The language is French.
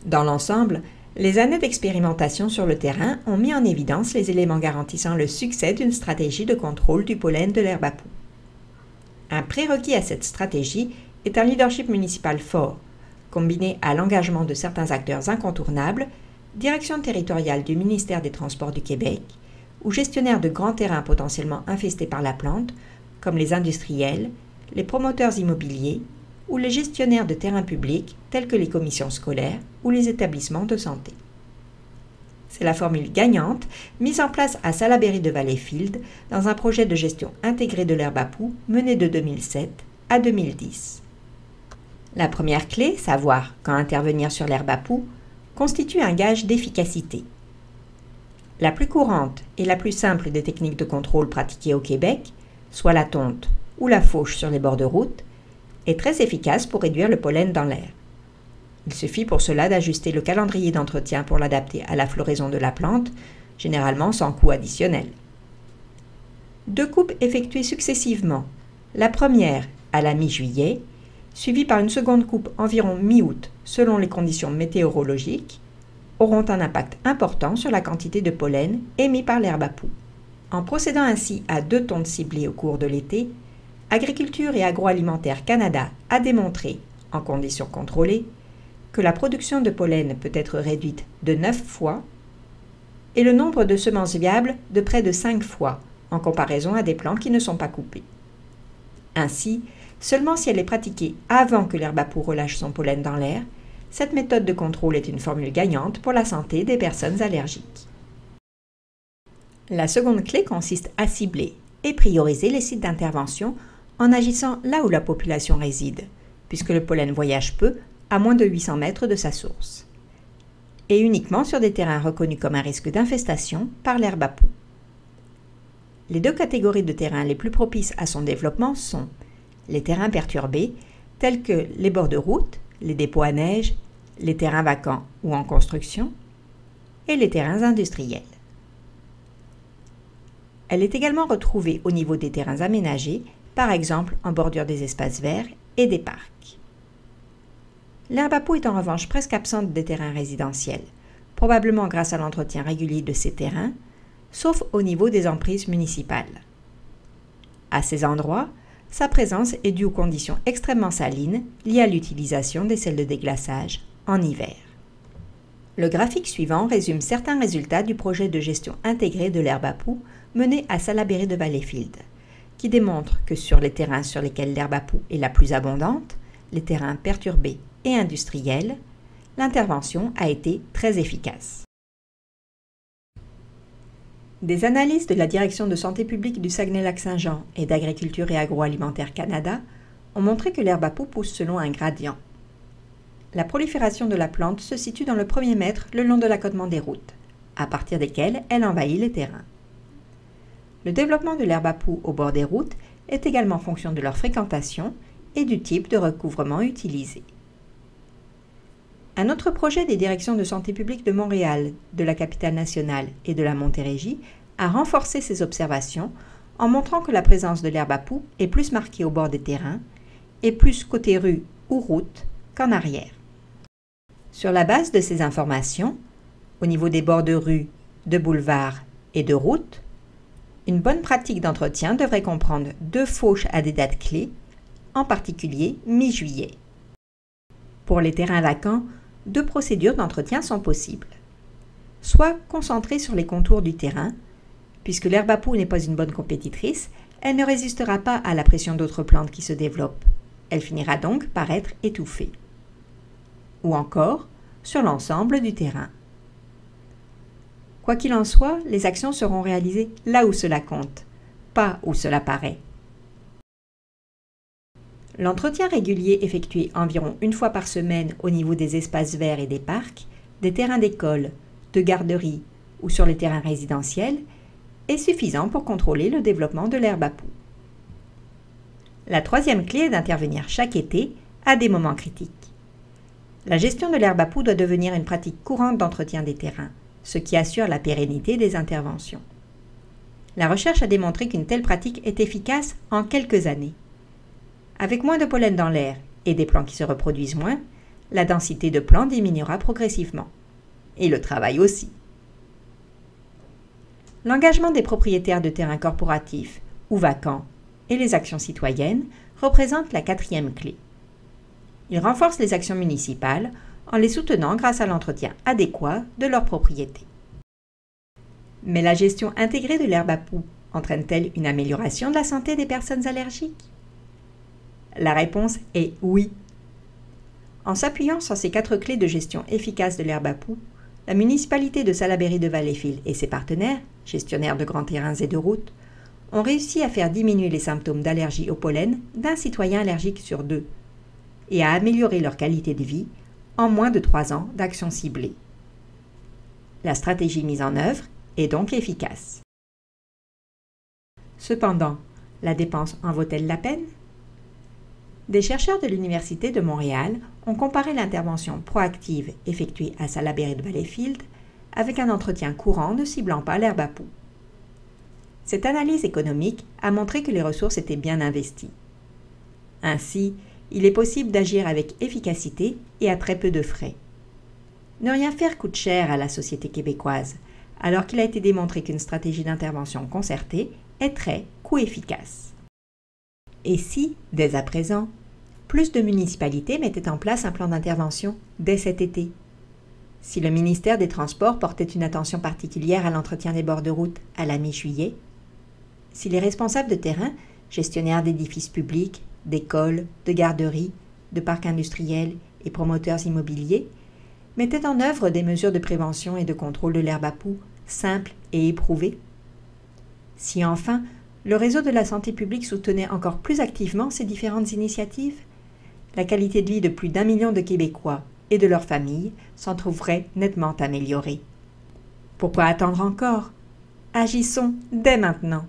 Dans l'ensemble, les années d'expérimentation sur le terrain ont mis en évidence les éléments garantissant le succès d'une stratégie de contrôle du pollen de l'herbe à poux. Un prérequis à cette stratégie est un leadership municipal fort, combiné à l'engagement de certains acteurs incontournables, direction territoriale du ministère des Transports du Québec, ou gestionnaires de grands terrains potentiellement infestés par la plante, comme les industriels, les promoteurs immobiliers ou les gestionnaires de terrains publics tels que les commissions scolaires ou les établissements de santé. C'est la formule gagnante mise en place à Salaberry de Valleyfield dans un projet de gestion intégrée de l'herbe à poux mené de 2007 à 2010. La première clé, savoir quand intervenir sur l'herbe à poux, constitue un gage d'efficacité. La plus courante et la plus simple des techniques de contrôle pratiquées au Québec, soit la tonte ou la fauche sur les bords de route, est très efficace pour réduire le pollen dans l'air. Il suffit pour cela d'ajuster le calendrier d'entretien pour l'adapter à la floraison de la plante, généralement sans coût additionnel. 2 coupes effectuées successivement, la première à la mi-juillet, suivie par une seconde coupe environ mi-août selon les conditions météorologiques, auront un impact important sur la quantité de pollen émis par l'herbe à poux. En procédant ainsi à 2 tontes ciblées au cours de l'été, Agriculture et Agroalimentaire Canada a démontré, en conditions contrôlées, que la production de pollen peut être réduite de 9 fois et le nombre de semences viables de près de 5 fois en comparaison à des plants qui ne sont pas coupés. Ainsi, seulement si elle est pratiquée avant que l'herbe à poux relâche son pollen dans l'air, cette méthode de contrôle est une formule gagnante pour la santé des personnes allergiques. La seconde clé consiste à cibler et prioriser les sites d'intervention en agissant là où la population réside, puisque le pollen voyage peu, à moins de 800 mètres de sa source, et uniquement sur des terrains reconnus comme un risque d'infestation par l'herbe à poux. Les 2 catégories de terrains les plus propices à son développement sont les terrains perturbés, tels que les bords de route, les dépôts à neige, les terrains vacants ou en construction, et les terrains industriels. Elle est également retrouvée au niveau des terrains aménagés, par exemple en bordure des espaces verts et des parcs. L'herbe à poux est en revanche presque absente des terrains résidentiels, probablement grâce à l'entretien régulier de ces terrains, sauf au niveau des emprises municipales. À ces endroits, sa présence est due aux conditions extrêmement salines liées à l'utilisation des sels de déglaçage en hiver. Le graphique suivant résume certains résultats du projet de gestion intégrée de l'herbe à poux mené à Salaberry de Valleyfield, qui démontre que sur les terrains sur lesquels l'herbe à poux est la plus abondante, les terrains perturbés et industriels, l'intervention a été très efficace. Des analyses de la Direction de santé publique du Saguenay-Lac-Saint-Jean et d'Agriculture et Agroalimentaire Canada ont montré que l'herbe à poux pousse selon un gradient. La prolifération de la plante se situe dans le 1er mètre le long de l'accotement des routes, à partir desquelles elle envahit les terrains. Le développement de l'herbe à poux au bord des routes est également fonction de leur fréquentation et du type de recouvrement utilisé. Un autre projet des directions de santé publique de Montréal, de la capitale nationale et de la Montérégie a renforcé ces observations en montrant que la présence de l'herbe à poux est plus marquée au bord des terrains et plus côté rue ou route qu'en arrière. Sur la base de ces informations, au niveau des bords de rue, de boulevards et de routes, une bonne pratique d'entretien devrait comprendre 2 fauches à des dates clés, en particulier mi-juillet. Pour les terrains vacants, 2 procédures d'entretien sont possibles. Soit concentrée sur les contours du terrain, puisque l'herbe à poux n'est pas une bonne compétitrice, elle ne résistera pas à la pression d'autres plantes qui se développent. Elle finira donc par être étouffée. Ou encore, sur l'ensemble du terrain. Quoi qu'il en soit, les actions seront réalisées là où cela compte, pas où cela paraît. L'entretien régulier effectué environ 1 fois par semaine au niveau des espaces verts et des parcs, des terrains d'école, de garderie ou sur les terrains résidentiels est suffisant pour contrôler le développement de l'herbe à poux. La 3e clé est d'intervenir chaque été à des moments critiques. La gestion de l'herbe à poux doit devenir une pratique courante d'entretien des terrains, ce qui assure la pérennité des interventions. La recherche a démontré qu'une telle pratique est efficace en quelques années. Avec moins de pollen dans l'air et des plants qui se reproduisent moins, la densité de plantes diminuera progressivement. Et le travail aussi. L'engagement des propriétaires de terrains corporatifs ou vacants et les actions citoyennes représentent la quatrième clé. Ils renforcent les actions municipales en les soutenant grâce à l'entretien adéquat de leurs propriétés. Mais la gestion intégrée de l'herbe à poux entraîne-t-elle une amélioration de la santé des personnes allergiques? La réponse est oui. En s'appuyant sur ces 4 clés de gestion efficace de l'herbe à poux, la municipalité de Salaberry de Valleyfield et ses partenaires, gestionnaires de grands terrains et de routes, ont réussi à faire diminuer les symptômes d'allergie au pollen d'un citoyen allergique sur 2 et à améliorer leur qualité de vie en moins de 3 ans d'action ciblée. La stratégie mise en œuvre est donc efficace. Cependant, la dépense en vaut-elle la peine? Des chercheurs de l'Université de Montréal ont comparé l'intervention proactive effectuée à Salaberry de Valleyfield avec un entretien courant ne ciblant pas l'herbe à poux. Cette analyse économique a montré que les ressources étaient bien investies. Ainsi, il est possible d'agir avec efficacité et à très peu de frais. Ne rien faire coûte cher à la société québécoise, alors qu'il a été démontré qu'une stratégie d'intervention concertée est très coût-efficace. Et si, dès à présent, plus de municipalités mettaient en place un plan d'intervention dès cet été? Si le ministère des Transports portait une attention particulière à l'entretien des bords de route à la mi-juillet? Si les responsables de terrain, gestionnaires d'édifices publics, d'écoles, de garderies, de parcs industriels et promoteurs immobiliers, mettaient en œuvre des mesures de prévention et de contrôle de l'herbe à poux simples et éprouvées? Si enfin, le réseau de la santé publique soutenait encore plus activement ces différentes initiatives, la qualité de vie de plus d'1 million de Québécois et de leurs familles s'en trouverait nettement améliorée. Pourquoi attendre encore? Agissons dès maintenant!